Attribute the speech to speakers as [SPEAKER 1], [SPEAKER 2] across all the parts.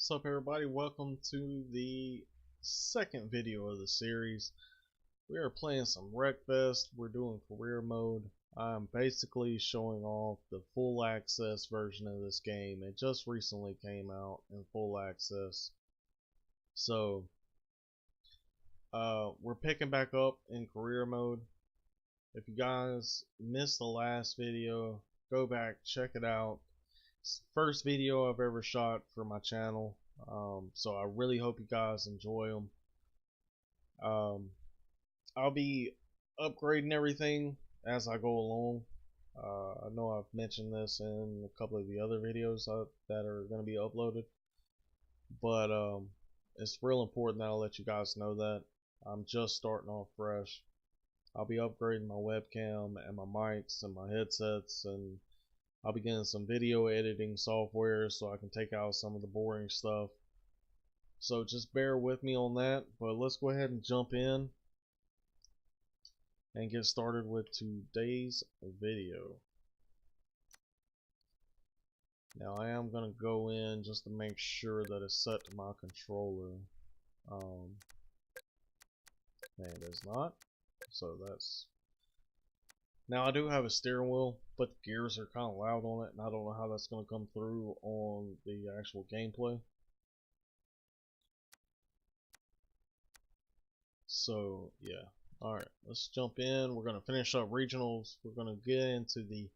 [SPEAKER 1] What's up, everybody? Welcome to the second video of the series. We are playing some Wreckfest. We're doing career mode. I'm basically showing off the full access version of this game. It just recently came out in full access. So we're picking back up in career mode. If you guys missed the last video, go back, check it out. First video I've ever shot for my channel, so I really hope you guys enjoy them. I'll be upgrading everything as I go along. I know I've mentioned this in a couple of the other videos that are going to be uploaded, but it's real important that I'll let you guys know that I'm just starting off fresh. I'll be upgrading my webcam and my mics and my headsets, and I'll be getting some video editing software so I can take out some of the boring stuff. So just bear with me on that, but let's go ahead and jump in and get started with today's video. Now I am going to go in just to make sure that it's set to my controller. And it is not, so that's... Now I do have a steering wheel, but the gears are kind of loud on it, and I don't know how that's going to come through on the actual gameplay. So yeah, alright, let's jump in. We're going to finish up regionals. We're going to get into the,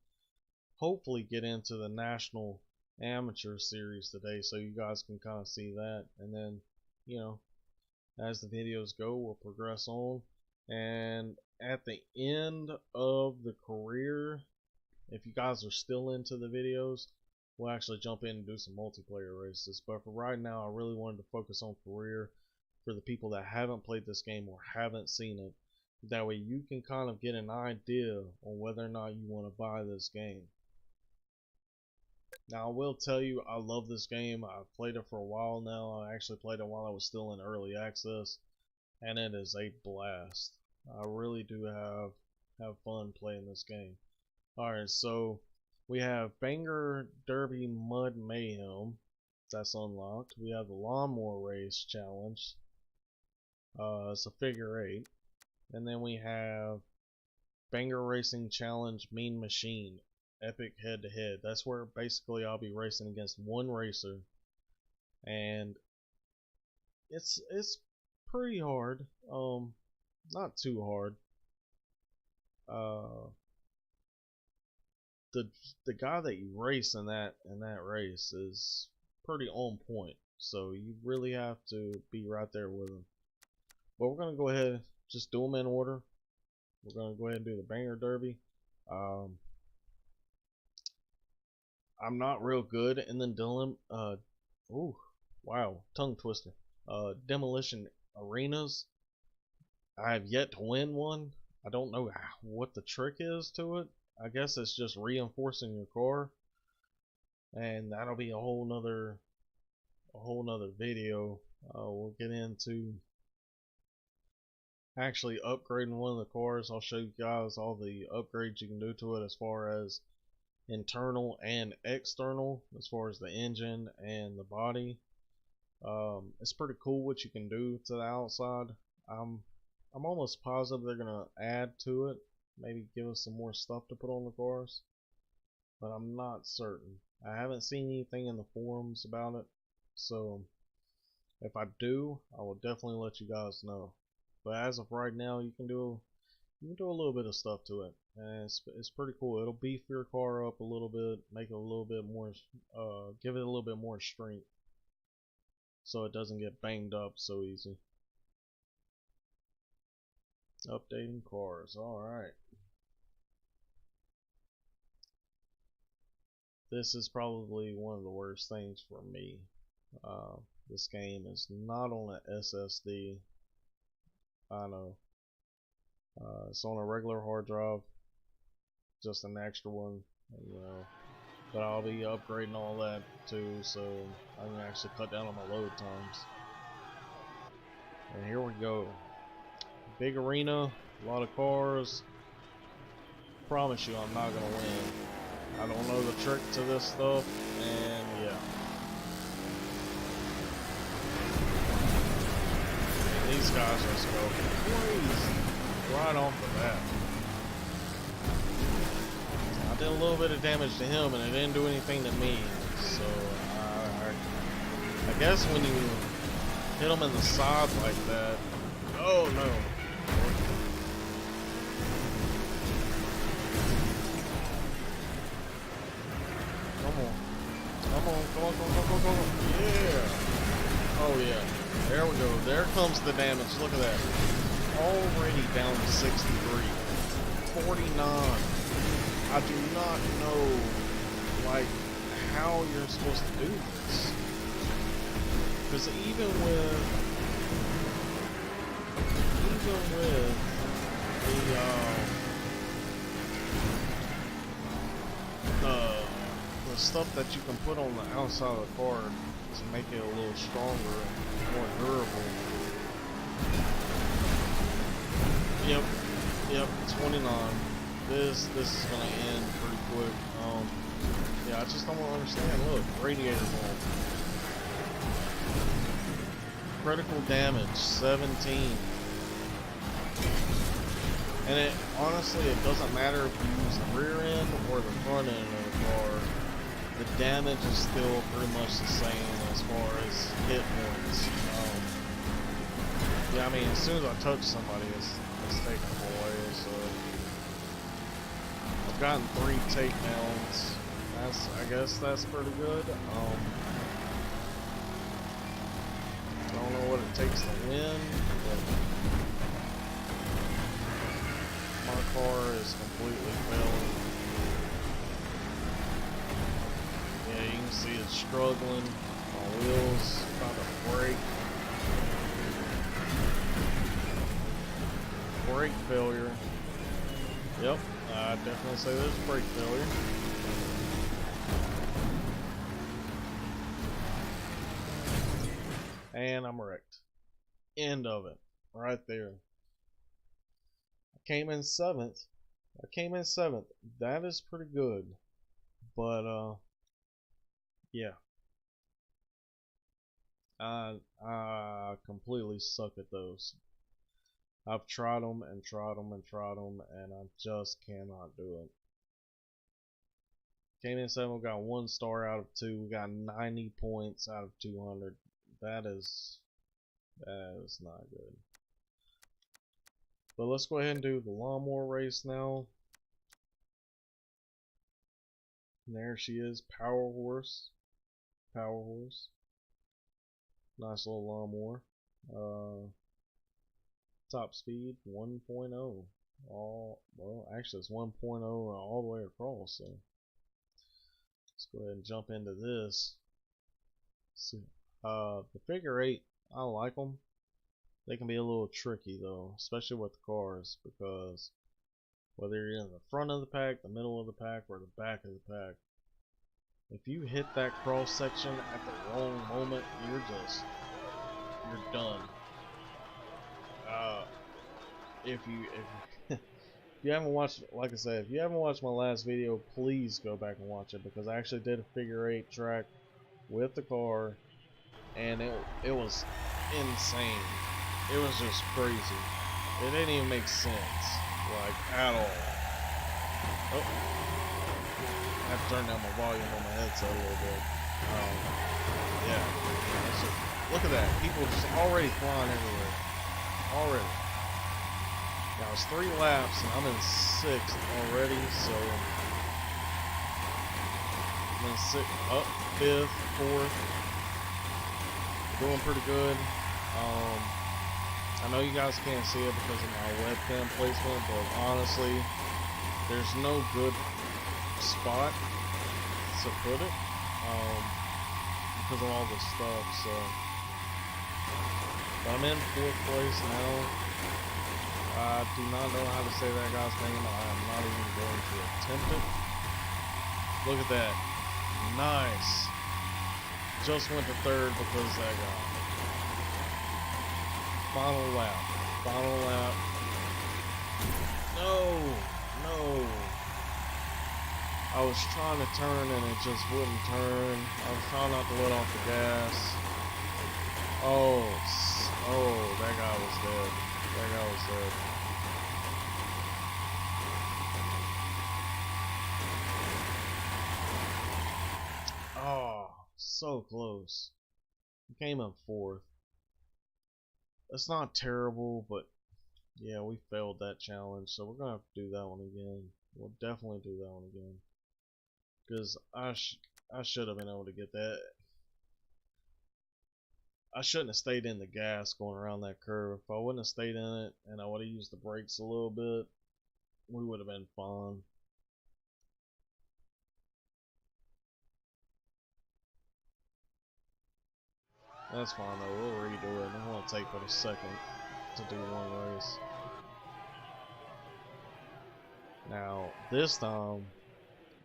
[SPEAKER 1] hopefully get into the national amateur series today, so you guys can kind of see that, and then, you know, as the videos go, we'll progress on. And at the end of the career, if you guys are still into the videos, we'll actually jump in and do some multiplayer races. But for right now, I really wanted to focus on career for the people that haven't played this game or haven't seen it. That way you can kind of get an idea on whether or not you want to buy this game. Now I will tell you, I love this game. I've played it for a while now. I actually played it while I was still in early access, and it is a blast. I really do have fun playing this game. Alright, so we have Banger Derby Mud Mayhem. That's unlocked. We have the Lawnmower Race Challenge. It's a figure 8. And then we have Banger Racing Challenge Mean Machine Epic Head to Head. That's where basically I'll be racing against one racer, and it's pretty hard. Not too hard. The guy that you race in that race is pretty on point, so you really have to be right there with him. But we're gonna go ahead and just do them in order. We're gonna go ahead and do the Banger Derby. I'm not real good in the ooh, wow, tongue twister. Demolition arenas. I have yet to win one. I don't know what the trick is to it. I guess it's just reinforcing your car, and that'll be a whole nother video. We'll get into actually upgrading one of the cars. I'll show you guys all the upgrades you can do to it as far as internal and external, as far as the engine and the body. It's pretty cool what you can do to the outside. I'm almost positive they're gonna add to it, maybe give us some more stuff to put on the cars, but I'm not certain. I haven't seen anything in the forums about it, so if I do, I will definitely let you guys know. But as of right now, you can do a little bit of stuff to it, and it's pretty cool. It'll beef your car up a little bit, make it a little bit more, give it a little bit more strength, so it doesn't get banged up so easy. Updating cars. Alright. This is probably one of the worst things for me. This game is not on an SSD. I know. It's on a regular hard drive. Just an extra one, you know. But I'll be upgrading all that too, so I can actually cut down on my load times. And here we go. Big arena, a lot of cars. Promise you I'm not gonna win. I don't know the trick to this stuff, and yeah. guys just go crazy right off the bat. I did a little bit of damage to him, and it didn't do anything to me. So I guess when you hit him in the side like that, oh no. Come on. Yeah. Oh yeah. There we go. There comes the damage. Look at that. Already down to 63. 49. I do not know, like, how you're supposed to do this. Because even with the stuff that you can put on the outside of the car to make it a little stronger and more durable. Yep, 29. This is gonna end pretty quick. Yeah, I just don't understand. Look, radiator bolt. Critical damage, 17. And it honestly, it doesn't matter if you use the rear end or the front end of the car. The damage is still pretty much the same as far as hit points. Yeah, I mean, as soon as I touch somebody, it's taking them away. So I've gotten 3 takedowns. I guess that's pretty good. I don't know what it takes to win, but my car is completely failing. Yeah, you can see it's struggling. My wheels about to break. Brake failure. Yep, I definitely say there's brake failure. And I'm wrecked. End of it. Right there. I came in 7th. That is pretty good. But, yeah. I completely suck at those. I've tried them and I just cannot do it. Came in 7th, we got 1 star out of 2. We got 90 points out of 200. That is not good. But let's go ahead and do the lawnmower race now. And there she is, Power Horse. Nice little lawnmower. Top speed 1.0. Well, actually it's 1.0 all the way across. So let's go ahead and jump into this. See, the figure 8, I like them. They can be a little tricky though, especially with the cars, because whether you're in the front of the pack, the middle of the pack, or the back of the pack, if you hit that cross section at the wrong moment, you're done. If you haven't watched, like I said, if you haven't watched my last video, please go back and watch it, because I actually did a figure 8 track with the car, and it was insane. It was just crazy. It didn't even make sense, like, at all. Oh, I have to turn down my volume on my headset a little bit. Yeah, look at that. People just already flying everywhere. Already. Now it's 3 laps and I'm in 6th already, so I'm in 6th, up 5th, 4th. Doing pretty good. I know you guys can't see it because of my webcam placement, but honestly, there's no good spot to put it because of all this stuff. So, but I'm in 4th place now. I do not know how to say that guy's name. I am not even going to attempt it. Look at that. Nice. Just went to 3rd because of that guy. Final lap. No. I was trying to turn and it just wouldn't turn. I was trying not to let off the gas. Oh Oh, that guy was dead. That guy was dead. Oh, so close. We came up fourth. That's not terrible, but yeah, we failed that challenge, so we're gonna have to do that one again. We'll definitely do that one again. Because I should have been able to get that. I shouldn't have stayed in the gas going around that curve. If I wouldn't have stayed in it and I would have used the brakes a little bit, we would have been fine. That's fine though, we'll redo it. It won't take but a second to do one race. Now, this time,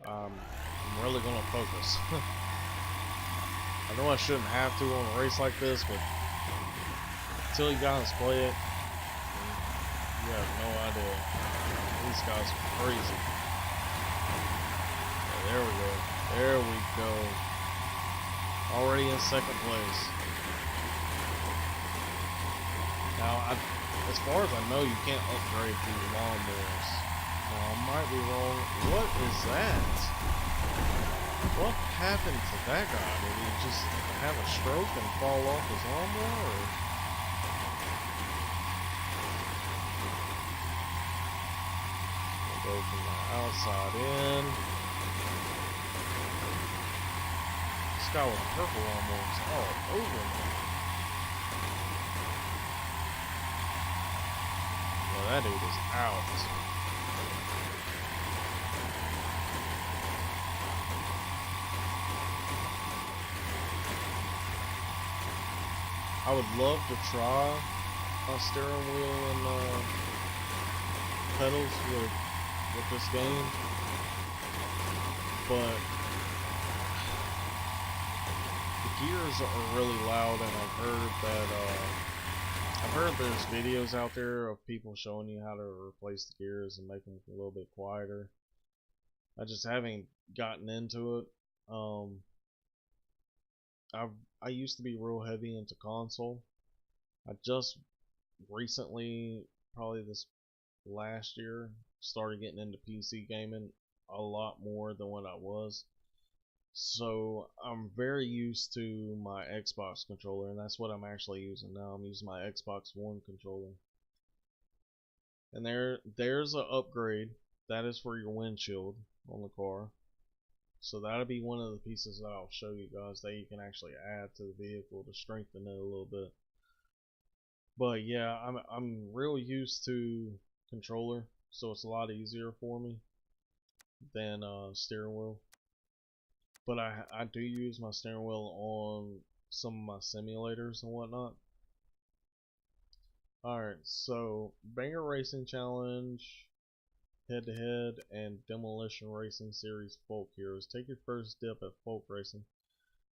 [SPEAKER 1] I'm really going to focus. I know I shouldn't have to on a race like this, but until you guys play it, you have no idea. These guys are crazy. Yeah, there we go. There we go. Already in second place. Now, as far as I know, you can't upgrade these lawnmowers. Now, I might be wrong. What is that? What happened to that guy? Did he just have a stroke and fall off his lawnmower? Or? We'll go from the outside in. This guy with the purple lawnmower is all over me. Well, that dude is out. I would love to try a steering wheel and pedals with this game, but the gears are really loud, and I've heard there's videos out there of people showing you how to replace the gears and make them a little bit quieter. I just haven't gotten into it. I used to be real heavy into console. I just recently, probably this last year, started getting into PC gaming a lot more than what I was. So I'm very used to my Xbox controller, and that's what I'm actually using now. I'm using my Xbox One controller. And there's an upgrade. That is for your windshield on the car. So that'll be one of the pieces that I'll show you guys that you can actually add to the vehicle to strengthen it a little bit. But yeah, I'm real used to controller, so it's a lot easier for me than steering wheel. But I do use my steering wheel on some of my simulators and whatnot. Alright, so Banger Racing Challenge, Head to Head, and Demolition Racing Series Folk Heroes. Take your first dip at folk racing.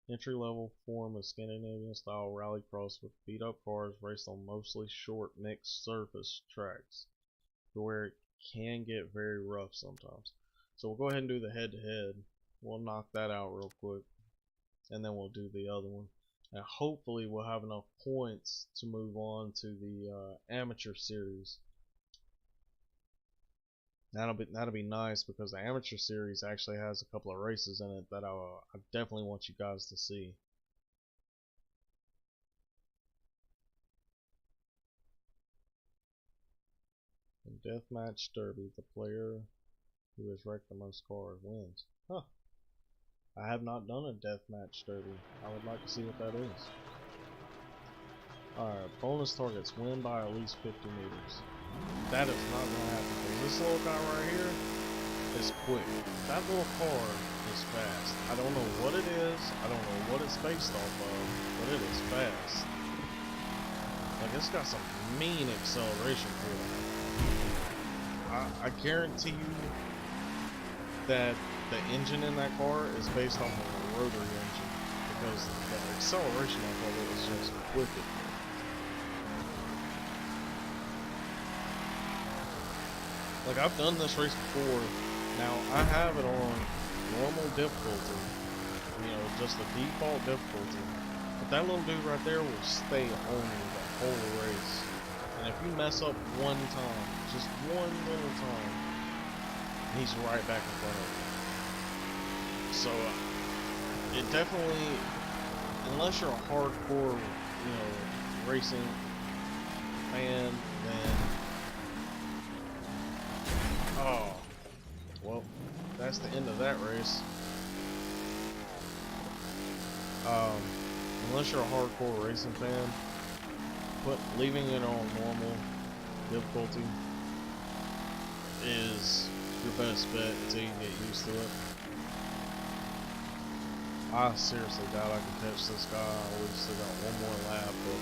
[SPEAKER 1] Entry level form of Scandinavian style rallycross with beat up cars raced on mostly short mixed surface tracks, where it can get very rough sometimes. So we'll go ahead and do the head to head. We'll knock that out real quick, and then we'll do the other one. And hopefully we'll have enough points to move on to the amateur series. That'll be nice, because the amateur series actually has a couple of races in it that I definitely want you guys to see. In Deathmatch Derby, the player who has wrecked the most cars wins. Huh. I have not done a Deathmatch Derby. I would like to see what that is. Alright, bonus targets. Win by at least 50 meters. That is not going to happen, because this little guy right here is quick. That little car is fast. I don't know what it is. I don't know what it's based off of, but it is fast. Like, it's got some mean acceleration to it. I guarantee you that the engine in that car is based off of a rotary engine, because the acceleration off of it is just wicked. Like, I've done this race before. Now, I have it on normal difficulty, you know, just the default difficulty. But that little dude right there will stay on you the whole race. And if you mess up one time, just one little time, he's right back in front of you. So it definitely, unless you're a hardcore, racing fan, then oh, well, that's the end of that race. Unless you're a hardcore racing fan, leaving it on normal difficulty is your best bet until you get used to it. I seriously doubt I can catch this guy. We've still got one more lap, but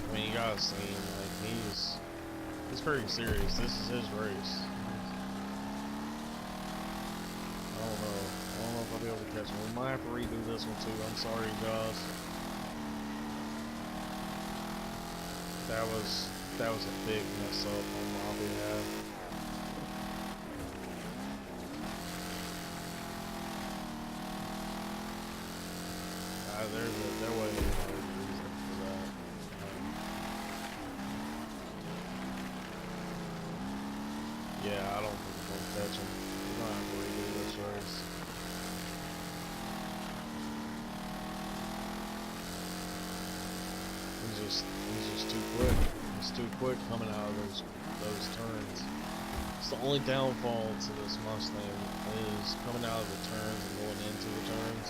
[SPEAKER 1] I mean, you guys seen, like, he's very serious. This is his race. I don't know if I'll be able to catch him. We might have to redo this one too. I'm sorry, guys. That was a big mess up on my behalf. There wasn't no reason for that. Yeah, I don't think we're gonna catch him. We're gonna have to redo this race. He's just too quick. He's too quick coming out of those turns. It's the only downfall to this Mustang is coming out of the turns and going into the turns.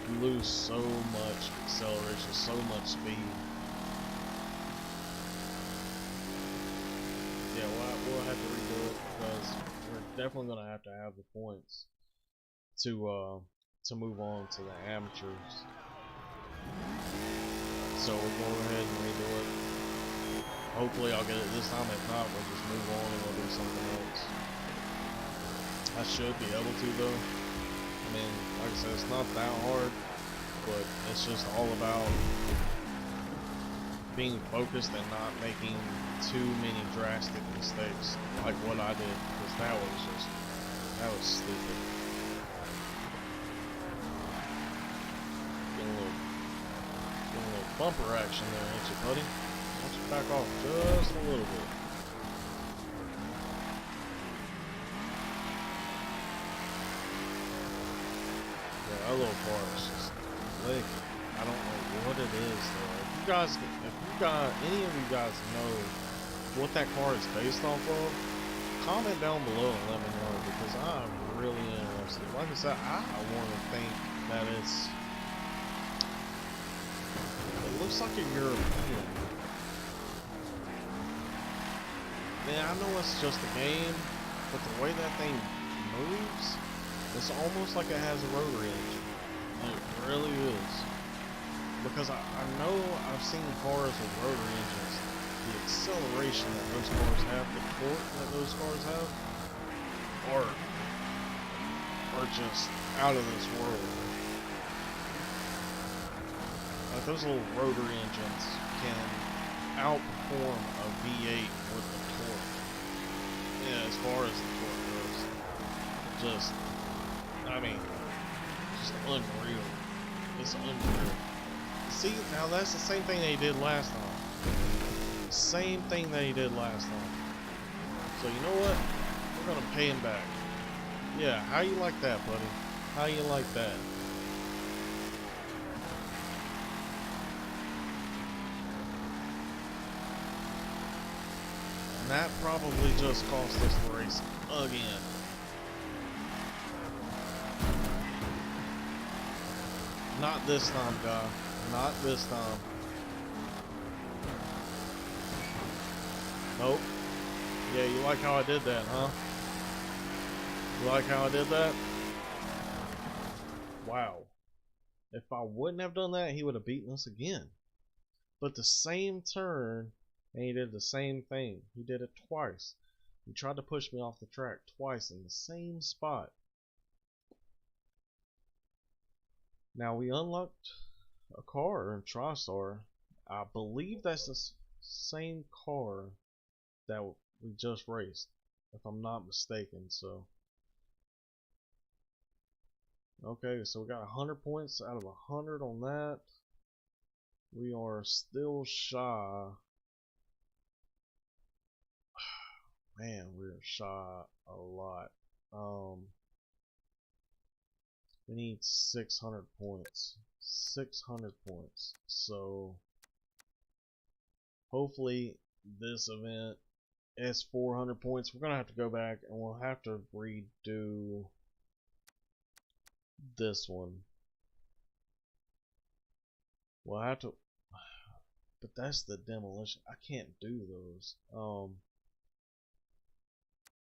[SPEAKER 1] You lose so much acceleration, so much speed. Yeah, we'll have to redo it because we're definitely gonna have to have the points to move on to the amateurs. So we'll go ahead and redo it. Hopefully I'll get it this time. If not, we'll just move on and we'll do something else. I should be able to though. I mean, like I said, it's not that hard, but it's just all about being focused and not making too many drastic mistakes like what I did, because that was stupid. Getting a little bumper action there, ain't you, buddy? Why don't you back off just a little bit? Yeah, that little part is just lick. I don't know what it is though. If any of you guys know what that car is based off of, comment down below and let me know, because I'm really interested. Like I said, I want to think that it looks like a European. Man, I know it's just a game, but the way that thing moves, it's almost like it has a rotary engine. It really is. Because I know I've seen cars with rotary engines. The acceleration that those cars have, the torque that those cars have, are just out of this world. Like, those little rotary engines can outperform a V8 with the torque. Yeah, as far as the torque goes. Just unreal. It's unreal. See, now that's the same thing they did last time. Same thing they did last time. So you know what? We're gonna pay him back. Yeah, how you like that, buddy? How you like that? And that probably just cost us the race again. Not this time, guy. Not this time. Nope. Yeah, you like how I did that, huh? You like how I did that? Wow. If I wouldn't have done that, he would have beaten us again. But the same turn, and he did the same thing. He did it twice. He tried to push me off the track twice in the same spot. Now we unlocked a car in TriStar. I believe that's the same car that we just raced, if I'm not mistaken. So okay, so we got 100 points out of 100 on that. We are still shy. Man, we're shy a lot. We need 600 points. 600 points. So hopefully this event is 400 points. We're gonna have to go back and we'll have to redo this one. We'll have to, but that's the demolition. I can't do those.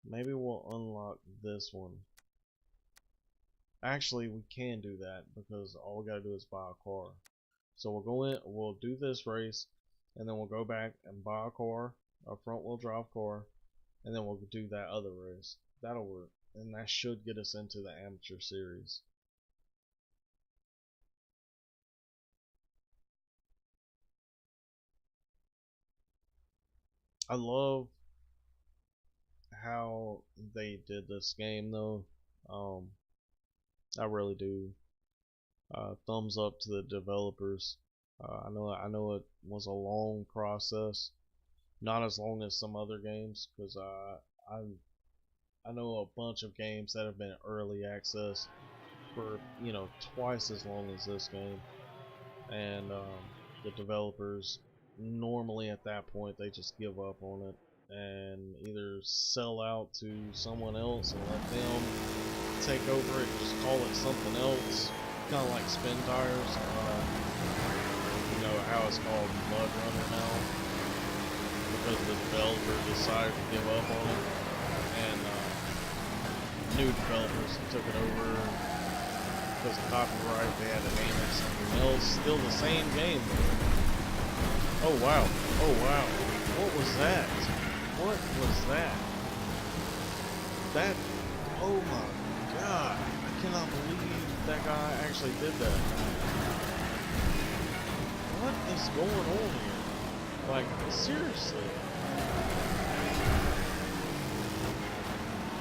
[SPEAKER 1] Maybe we'll unlock this one. Actually, we can do that because all we gotta do is buy a car. So we'll go in, we'll do this race, and then we'll go back and buy a car, a front wheel drive car, and then we'll do that other race. That'll work, and that should get us into the amateur series. I love how they did this game though. I really do. Thumbs up to the developers. I know it was a long process, not as long as some other games, because I know a bunch of games that have been early access for twice as long as this game, and the developers normally at that point they just give up on it and either sell out to someone else and let them take over it, just call it something else, kind of like Spin Tires. You know how it's called Mud Runner now because the developer decided to give up on it, and new developers took it over because of copyright. They had to name it something else. Still the same game though. Oh wow! Oh wow! What was that? What was that? That! Oh my God! I cannot believe that guy actually did that. What is going on here? Like, seriously.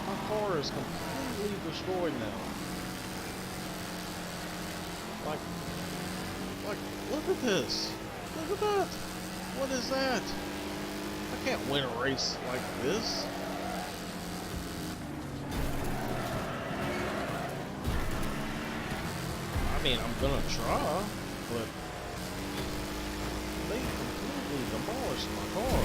[SPEAKER 1] My car is completely destroyed now. Like, look at this. Look at that. What is that? I can't win a race like this. I mean, I'm gonna try, but they completely demolished my car.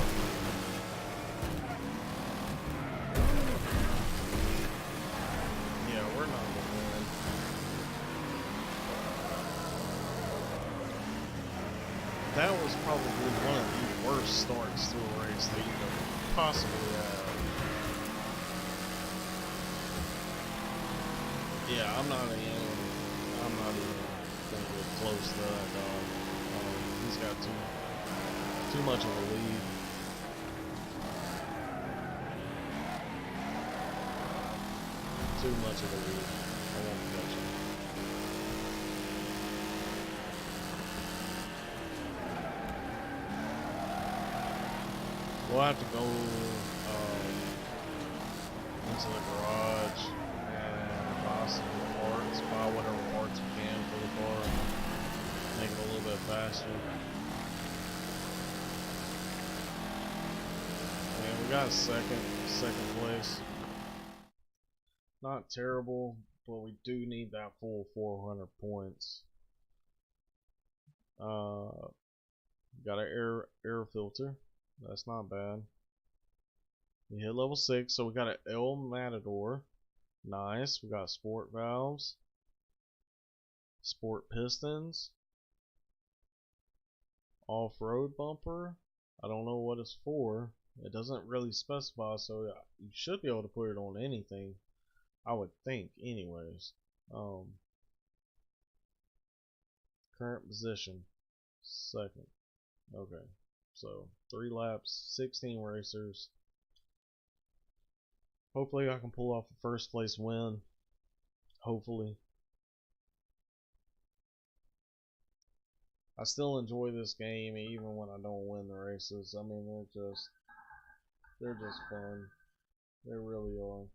[SPEAKER 1] Yeah, we're not gonna win. That was probably one of the worst starts to a race that you could possibly have. Yeah, I'm not even gonna get close to that dog. He's got too much of a lead. Too much of a lead. I won't catch him. We'll have to go into the garage and buy some parts, buy whatever parts we can for the car, make it a little bit faster. And we got second place. Not terrible, but we do need that full 400 points. Got an air filter. That's not bad. We hit level 6, so we got an El Matador. Nice. We got sport valves, sport pistons, off-road bumper. I don't know what it's for. It doesn't really specify, so you should be able to put it on anything, I would think, anyways. Current position, second. Okay, so 3 laps, 16 racers. Hopefully I can pull off a first place win. Hopefully. I still enjoy this game even when I don't win the races. I mean, they're just fun. They really are.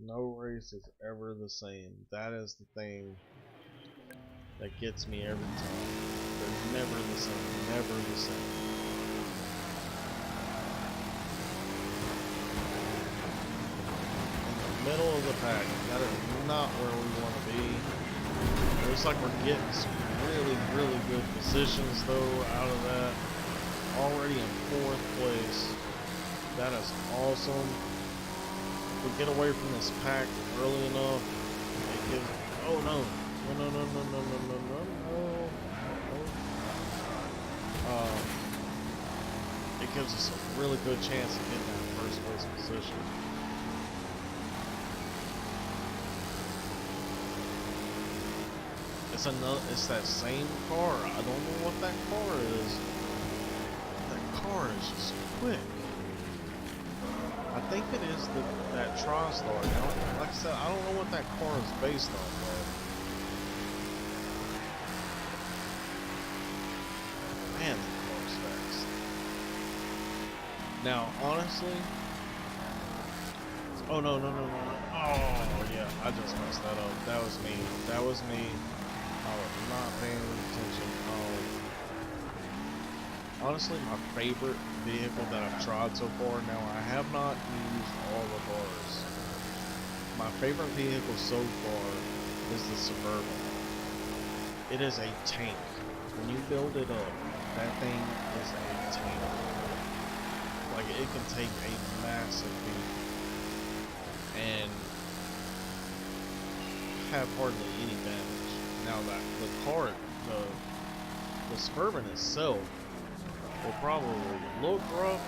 [SPEAKER 1] No race is ever the same. That is the thing that gets me every time. They're never the same, never the same. In the middle of the pack, that is not where we want to be. It looks like we're getting some really, really good positions though out of that. Already in 4th place. That is awesome. If we get away from this pack early enough, it gives. Oh no! No. It gives us a really good chance of getting that 1st place position. It's that same car. I don't know what that car is. That car is just quick. I think it is that TriStar. Now, like I said, I don't know what that car is based off of. Man, that car's fast. Now, honestly, oh no. Oh yeah, I just messed that up. That was me. I was not paying attention. Honestly, my favorite vehicle that I've tried so far. Now, I have not used all the cars. My favorite vehicle so far is the Suburban. It is a tank. When you build it up, that thing is a tank. Like, it can take a massive beat and have hardly any damage. Now that the car, the Suburban itself will probably look rough,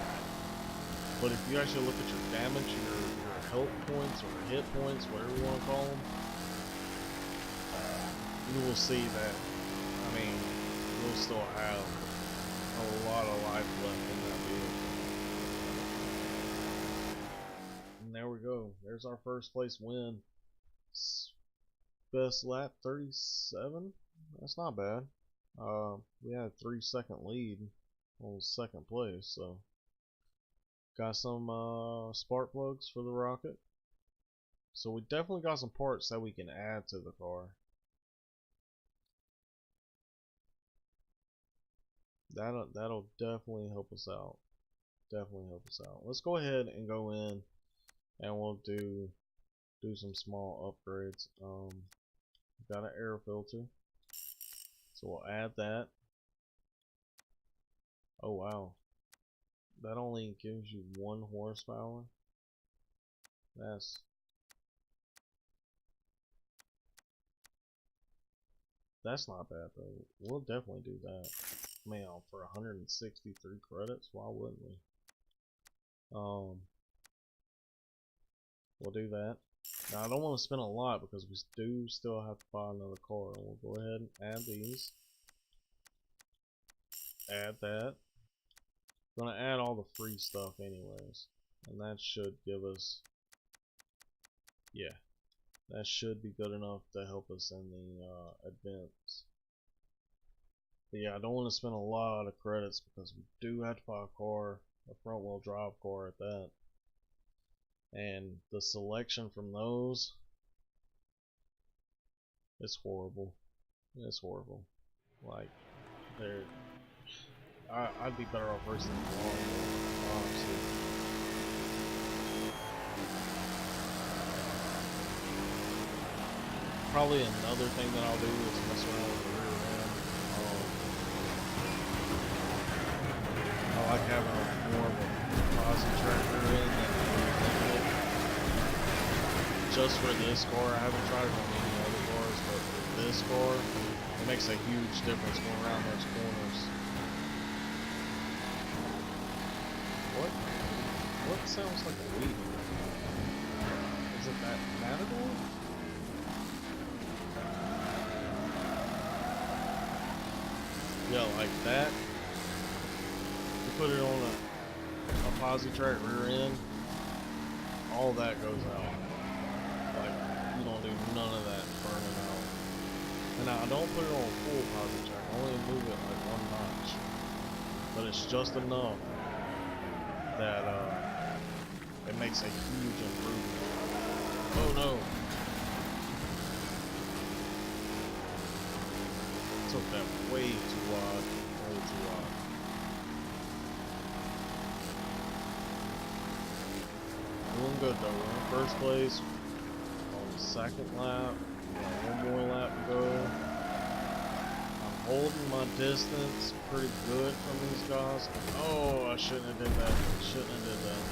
[SPEAKER 1] but if you actually look at your damage, your health points or hit points, whatever you want to call them, you will see that, I mean, you'll still have a lot of life left in that vehicle. And there we go. There's our 1st place win. Best lap 37. That's not bad. We had a 3-second lead on 2nd place, so got some spark plugs for the rocket. So we definitely got some parts that we can add to the car. That'll definitely help us out. Let's go ahead and go in and we'll do some small upgrades. Got an air filter, so we'll add that. Oh wow, that only gives you 1 horsepower. That's not bad though. We'll definitely do that. Man, for 163 credits, why wouldn't we? We'll do that. Now I don't want to spend a lot because we do still have to buy another car. We'll go ahead and add these. Add that. I'm gonna add all the free stuff anyways, and that should give us, yeah, that should be good enough to help us in the events. But yeah, I don't want to spend a lot of credits because we do have to buy a car, a front wheel drive car at that. And the selection from those, it's horrible. It's horrible. Like, I'd be better off racing the long, honestly. Probably another thing that I'll do is mess around with the rear end. I like having more of a positive track rear end than just for this car. I haven't tried it on any other cars, but for this car, it makes a huge difference going around those corners. What sounds like a weed? Is it that Matador? Yeah, like that. You put it on a posi track rear end, all that goes out. Like, you don't do none of that burning out. And now I don't put it on full posi track, I only move it like 1 notch. But it's just enough that it makes a huge improvement. Oh no. took that way too wide. Way too wide. Doing good though. We're in first place. On the second lap. We got one more lap to go. I'm holding my distance pretty good from these guys. Oh, I shouldn't have did that. Shouldn't have did that.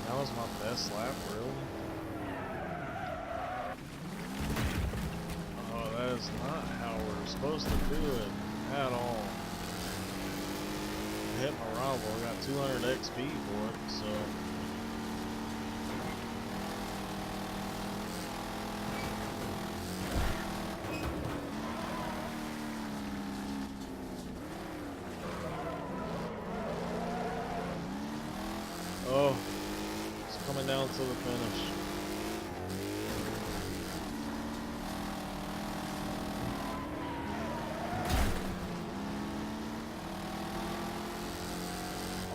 [SPEAKER 1] That was my best lap, really? Oh, that is not how we're supposed to do it at all. I hit my rival, I got 200 XP for it, so... Oh, it's coming down to the finish.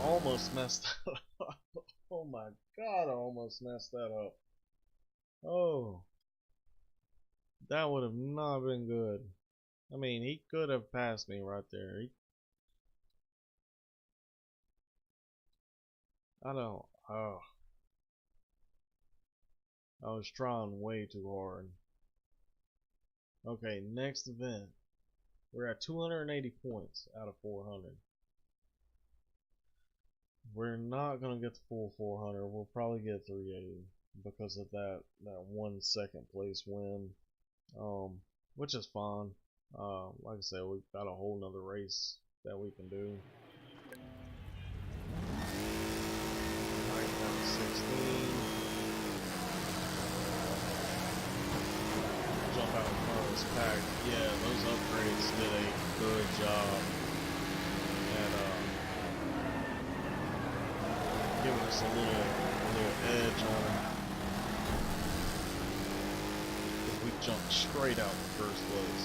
[SPEAKER 1] Almost messed up. Oh my god, I almost messed that up. Oh, that would have not been good. I mean, he could have passed me right there. I don't. Oh, I was trying way too hard. Okay, next event. We're at 280 points out of 400. We're not gonna get the full 400. We'll probably get 380 because of that 1 second place win, which is fine. Like I said, we've got a whole nother race that we can do. 16. Jump out in front of this pack. Yeah, those upgrades did a good job at giving us a little edge on them. Because we jumped straight out in first place.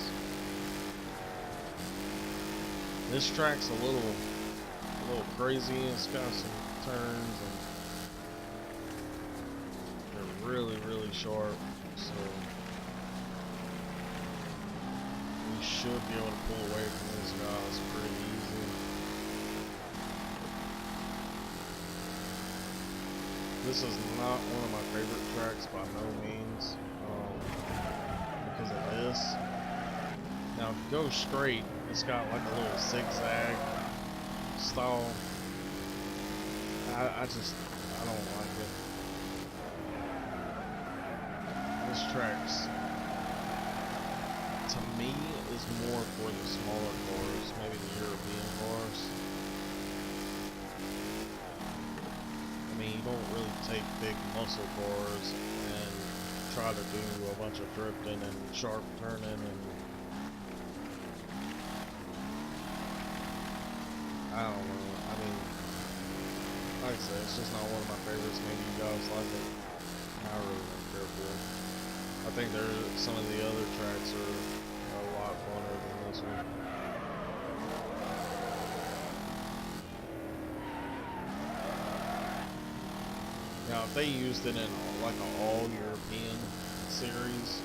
[SPEAKER 1] This track's a little crazy. It's got some turns and they're really sharp. So we should be able to pull away from these guys pretty easy. This is not one of my favorite tracks by no means, because of this. Now if you go straight, it's got like a little zigzag style. I don't like it. This track's, to me, is more for the smaller cars, maybe the European cars. I mean, you don't really take big muscle cars and try to do a bunch of drifting and sharp turning and I don't know. I mean, like I said, it's just not one of my favorites. Maybe you guys like it. I really don't care for it. I think some of the other tracks are a lot funner than this one. Now, if they used it in like an all-European series,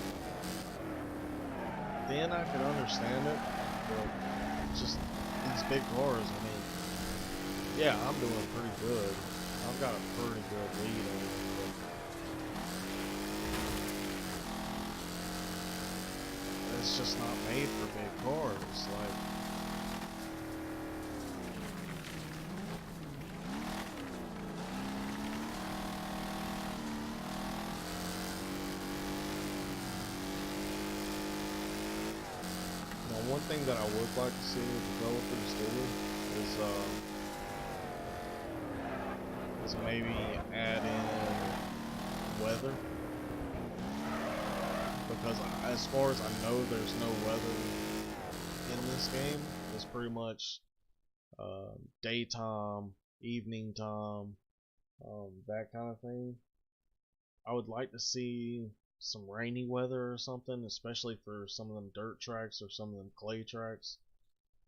[SPEAKER 1] then I could understand it. But just these big cars, I mean, yeah, I'm doing pretty good. I've got a pretty good lead on it. But it's just not made for big cars. Like, one thing that I would like to see the developers do is maybe add in weather, because as far as I know, there's no weather in this game. It's pretty much daytime, evening time, that kind of thing. I would like to see some rainy weather or something, especially for some of them dirt tracks or some of them clay tracks.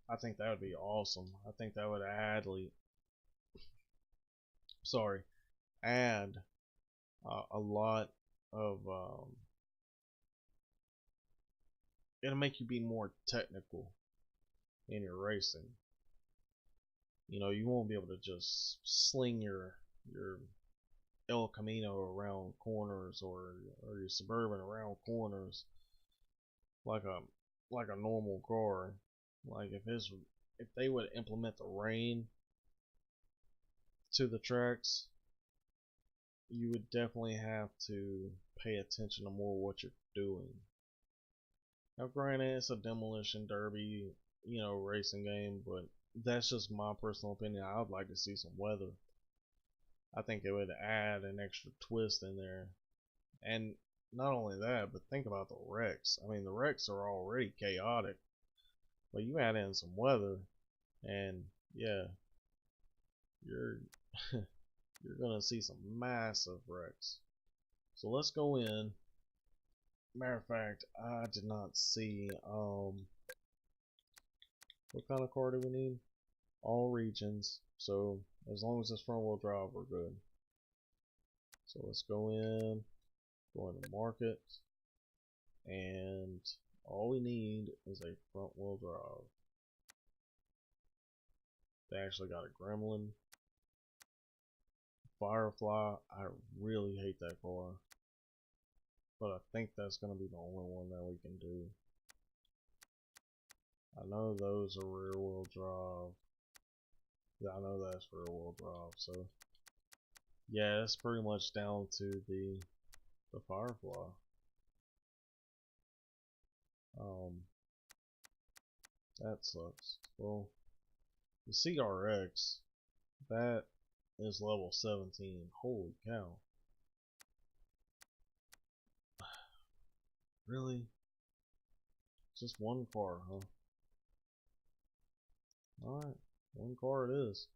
[SPEAKER 1] I think that would be awesome. I think that would sorry, add a lot of it'll make you be more technical in your racing. You know, you won't be able to just sling your El Camino around corners or your Suburban around corners like a normal car. Like if they would implement the rain to the tracks, you would definitely have to pay attention to more what you're doing. Now, granted, it's a demolition derby, racing game, but that's just my personal opinion. I would like to see some weather. I think it would add an extra twist in there. And not only that, but think about the wrecks. I mean, the wrecks are already chaotic, but you add in some weather, and yeah, you're you're gonna see some massive wrecks. So let's go in. Matter of fact, I did not see what kind of car do we need? All regions. So as long as it's front wheel drive, we're good. So let's go into market, and all we need is a front wheel drive. They actually got a Gremlin. Firefly, I really hate that car, but I think that's going to be the only one that we can do. I know those are rear wheel drive. Yeah, I know that's rear wheel drive, so yeah, it's pretty much down to the Firefly. That sucks. Well, the CRX, that is level 17. Holy cow. Really? Just one car, huh? Alright, one car it is.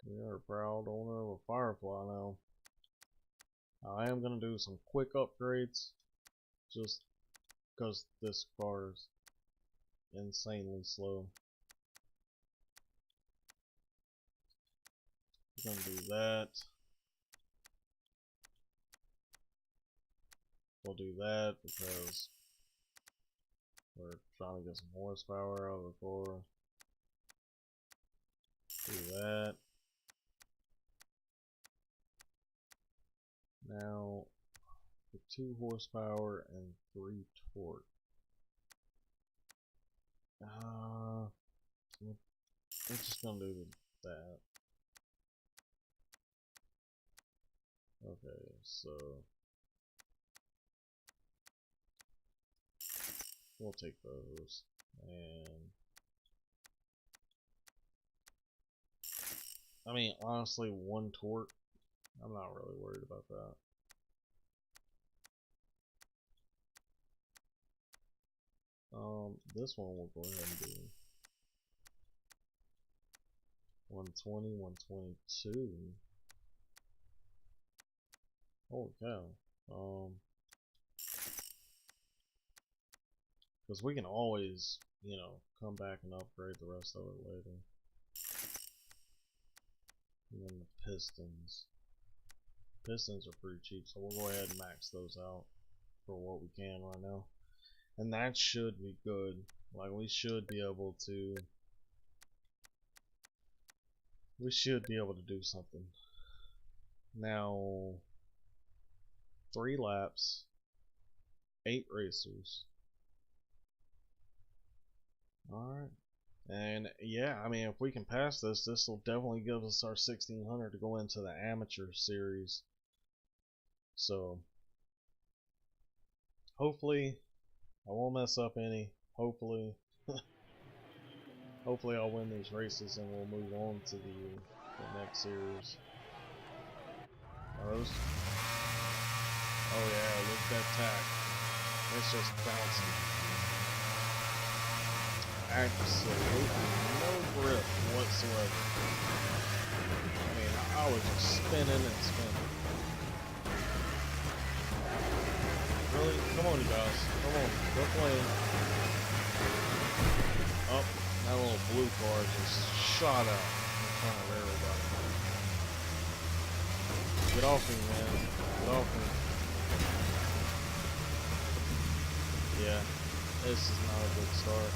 [SPEAKER 1] We are a proud owner of a Firefly now. I am going to do some quick upgrades, just because this car is insanely slow. We're going to do that. We'll do that because we're trying to get some horsepower out of the car. Do that. Now, for 2 horsepower and 3 torque. We're just gonna do that. Okay, so we'll take those, and I mean, honestly, 1 torque, I'm not really worried about that. This one we'll go ahead and do 120, 122. Holy cow. Because we can always, come back and upgrade the rest of it later. And then the pistons. Pistons are pretty cheap, so we'll go ahead and max those out for what we can right now. And that should be good. Like, we should be able to do something. Now, 3 laps, 8 racers. Alright. And yeah, I mean, if we can pass this, this will definitely give us our 1600 to go into the amateur series. So, hopefully, I won't mess up any. Hopefully, hopefully I'll win these races and we'll move on to the next series. Those. Oh yeah, look at that tack. It's just bouncing. Absolutely no grip whatsoever. I mean, I was just spinning and spinning. Really? Come on, you guys. Come on. Go playing. Oh, that little blue car just shot out. front of everybody. Get off me, man. Get off me. Yeah, this is not a good start.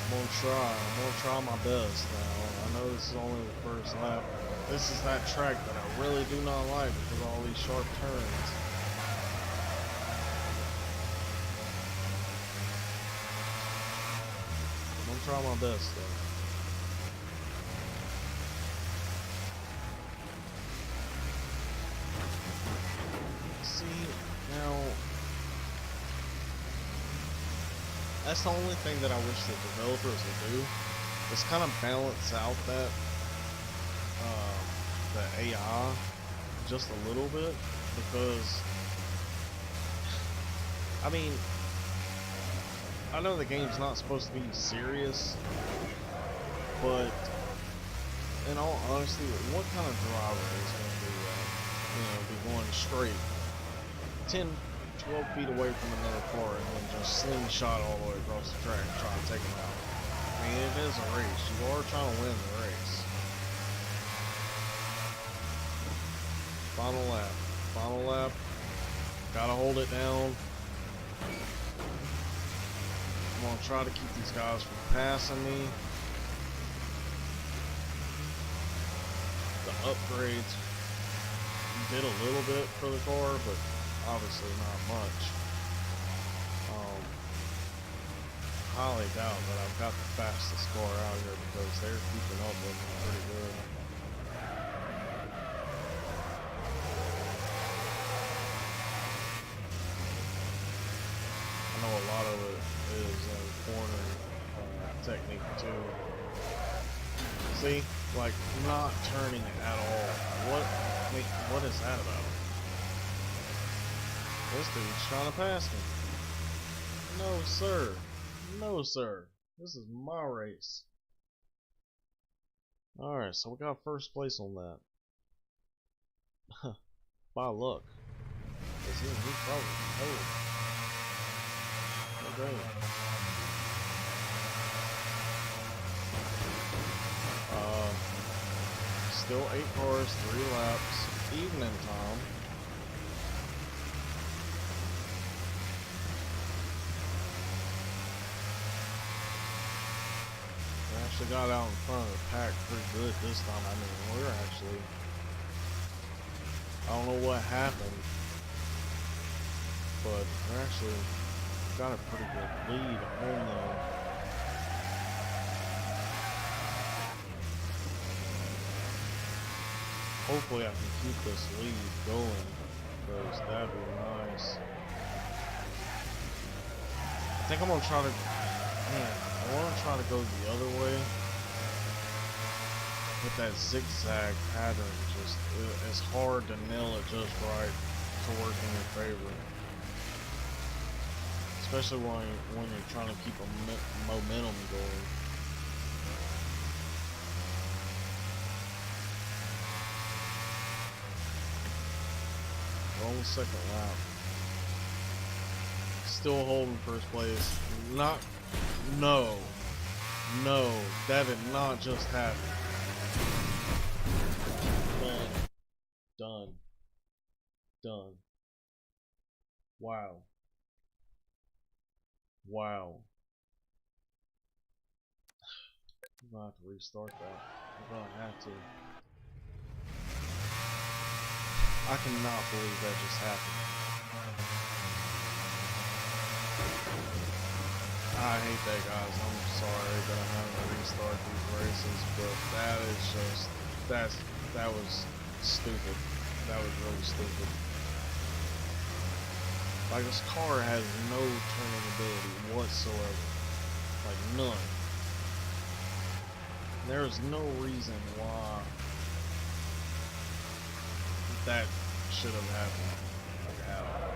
[SPEAKER 1] I'm gonna try my best now. I know this is only the first lap. This is that track that I really do not like because of all these sharp turns. I'm gonna try my best though. See, now that's the only thing that I wish the developers would do, is kind of balance out that the AI just a little bit, because I mean, I know the game's not supposed to be serious, but in all honesty, what kind of driver is going to be going straight 10, 12 feet away from another car and then just slingshot all the way across the track and try to take them out? I mean, it is a race. You are trying to win the race. Final lap. Final lap. Gotta hold it down. I'm gonna try to keep these guys from passing me. The upgrades did a little bit for the car, but obviously not much. Highly doubt that I've got the fastest car out here because they're keeping up with me pretty good. I know a lot of it is corner technique too. See, like not turning at all. What is that about? This dude's trying to pass me. No, sir. No, sir. This is my race. Alright, so we got first place on that. By luck. He probably. Oh. Okay. Still 8 cars, 3 laps, evening time. Actually got out in front of the pack pretty good this time. I mean, we're actually, I don't know what happened, but we're actually got a pretty good lead on them. Hopefully I can keep this lead going, because that'd be nice. I think I'm gonna try to, I want to try to go the other way, but that zigzag pattern it's hard to nail it just right to work in your favor, especially when you're trying to keep a momentum going. On the second lap, still holding first place. No, that did not just happen. Done. Wow. I'm gonna have to restart that. I'm gonna have to. I cannot believe that just happened. I hate that, guys. I'm sorry that I'm having to restart these races, but that is just, that was stupid. That was really stupid. Like, this car has no turning ability whatsoever. Like, none. There is no reason why that should have happened. Like, at all.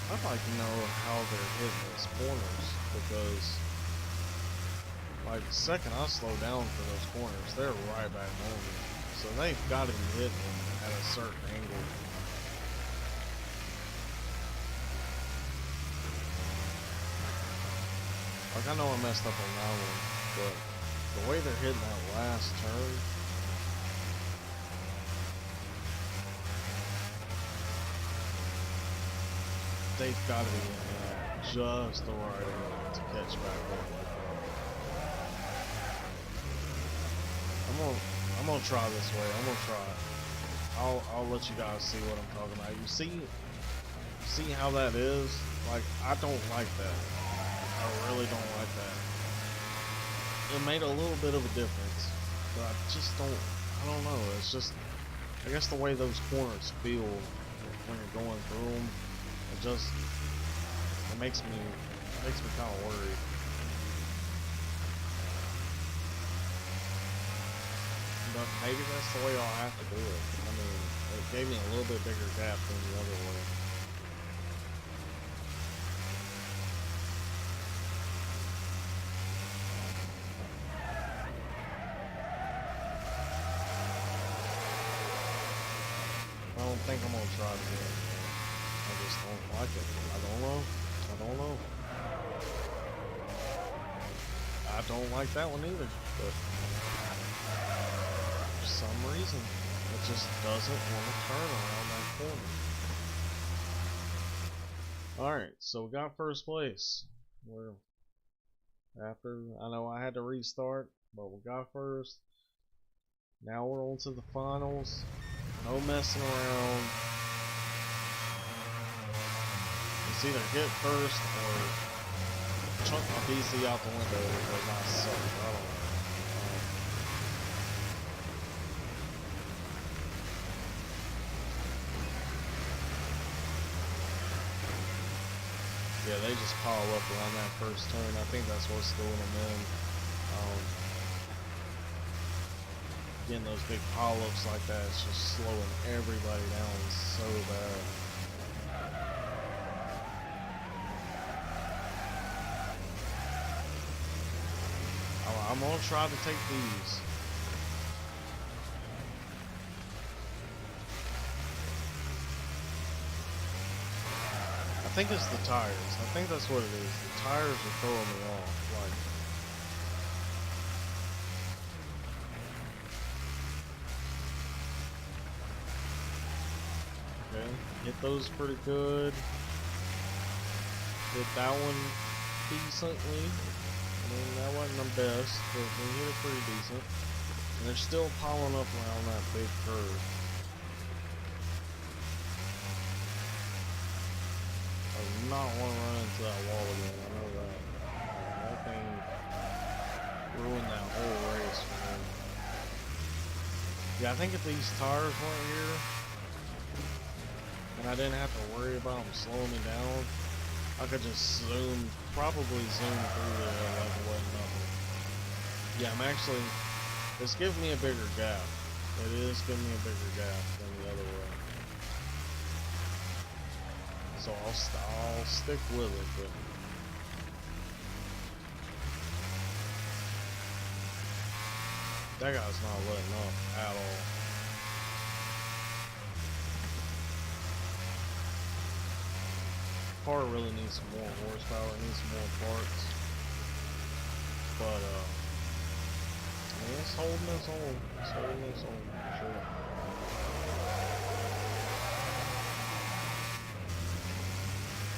[SPEAKER 1] I'd like to know how they're hitting those corners, because like the second I slow down for those corners, they're right back on me. So they've got to be hitting them at a certain angle. Like, I know I messed up on that one, but the way they're hitting that last turn, they've got to be hitting that just the right angle to catch back up like that. I'm gonna try this way. I'm gonna try it. I'll let you guys see what I'm talking about. You see how that is? Like, I don't like that. I really don't like that. It made a little bit of a difference, but I just don't. I don't know. It's just, I guess the way those corners feel when you're going through them, it makes me kind of worried. But maybe that's the way I'll have to do it. I mean, it gave me a little bit bigger gap than the other way. I don't think I'm gonna try it again. I just don't like it. I don't know. I don't like that one either, but for some reason, it just doesn't want to turn around that corner. Alright, so we got first place. I know I had to restart, but we got first. Now we're on to the finals. No messing around. It's either get first or chunk my PC out the window because I suck. I don't know. Yeah, they just pile up around that first turn. I think that's what's throwing them in. Getting those big pile-ups like that, it's just slowing everybody down so bad. I'm gonna try to take these. I think it's the tires. I think that's what it is. The tires are throwing me off. Like, okay, hit those pretty good. Hit that one decently. I mean, that wasn't the best, but we hit it pretty decent. And they're still piling up around that big curve. I do not want to run into that wall again. I know that. That thing ruined that whole race for me. Yeah, I think if these tires weren't here, and I didn't have to worry about them slowing me down, I could just probably zoom through there like it wasn't nothing. Yeah, it's giving me a bigger gap. It is giving me a bigger gap than the other way. So I'll stick with it, but that guy's not letting up at all. Car really needs some more horsepower, it needs some more parts. But it's holding its own. It's holding its own for sure.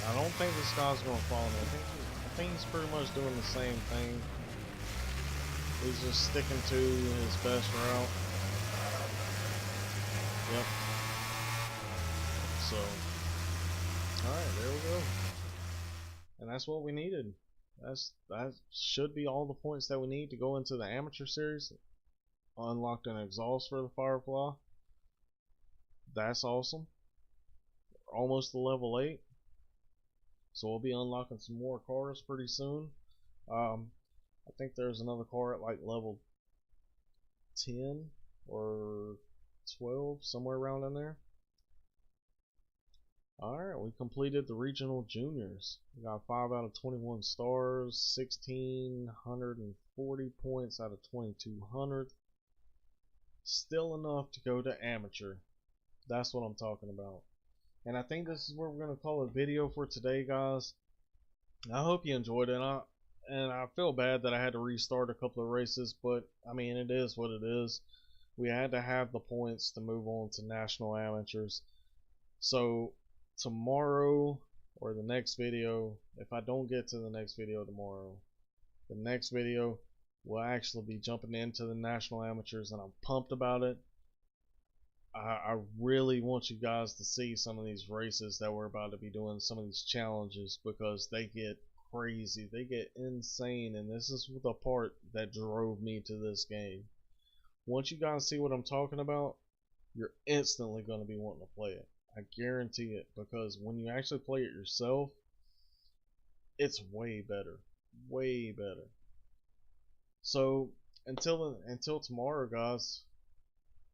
[SPEAKER 1] I don't think this guy's gonna follow me. I think he's pretty much doing the same thing. He's just sticking to his best route. Yep. So, alright, there we go. And that's what we needed. That should be all the points that we need to go into the amateur series. Unlocked an exhaust for the Firefly. That's awesome. We're almost to level 8. So we'll be unlocking some more cars pretty soon. I think there's another car at like level 10 or 12, somewhere around in there. Alright. we completed the regional juniors. We got 5 out of 21 stars, 1,640 points out of 2,200. Still enough to go to amateur. That's what I'm talking about. And I think this is where we're going to call a video for today, guys. I hope you enjoyed it. And I feel bad that I had to restart a couple of races, but I mean, it is what it is. We had to have the points to move on to national amateurs. So tomorrow, or the next video, if I don't get to the next video tomorrow, the next video will actually be jumping into the national amateurs, and I'm pumped about it. I really want you guys to see some of these races that we're about to be doing, some of these challenges, because they get crazy, they get insane, and this is the part that drove me to this game. Once you guys see what I'm talking about, you're instantly going to be wanting to play it. I guarantee it, because when you actually play it yourself, it's way better, way better. So until tomorrow, guys,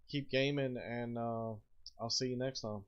[SPEAKER 1] keep gaming, and I'll see you next time.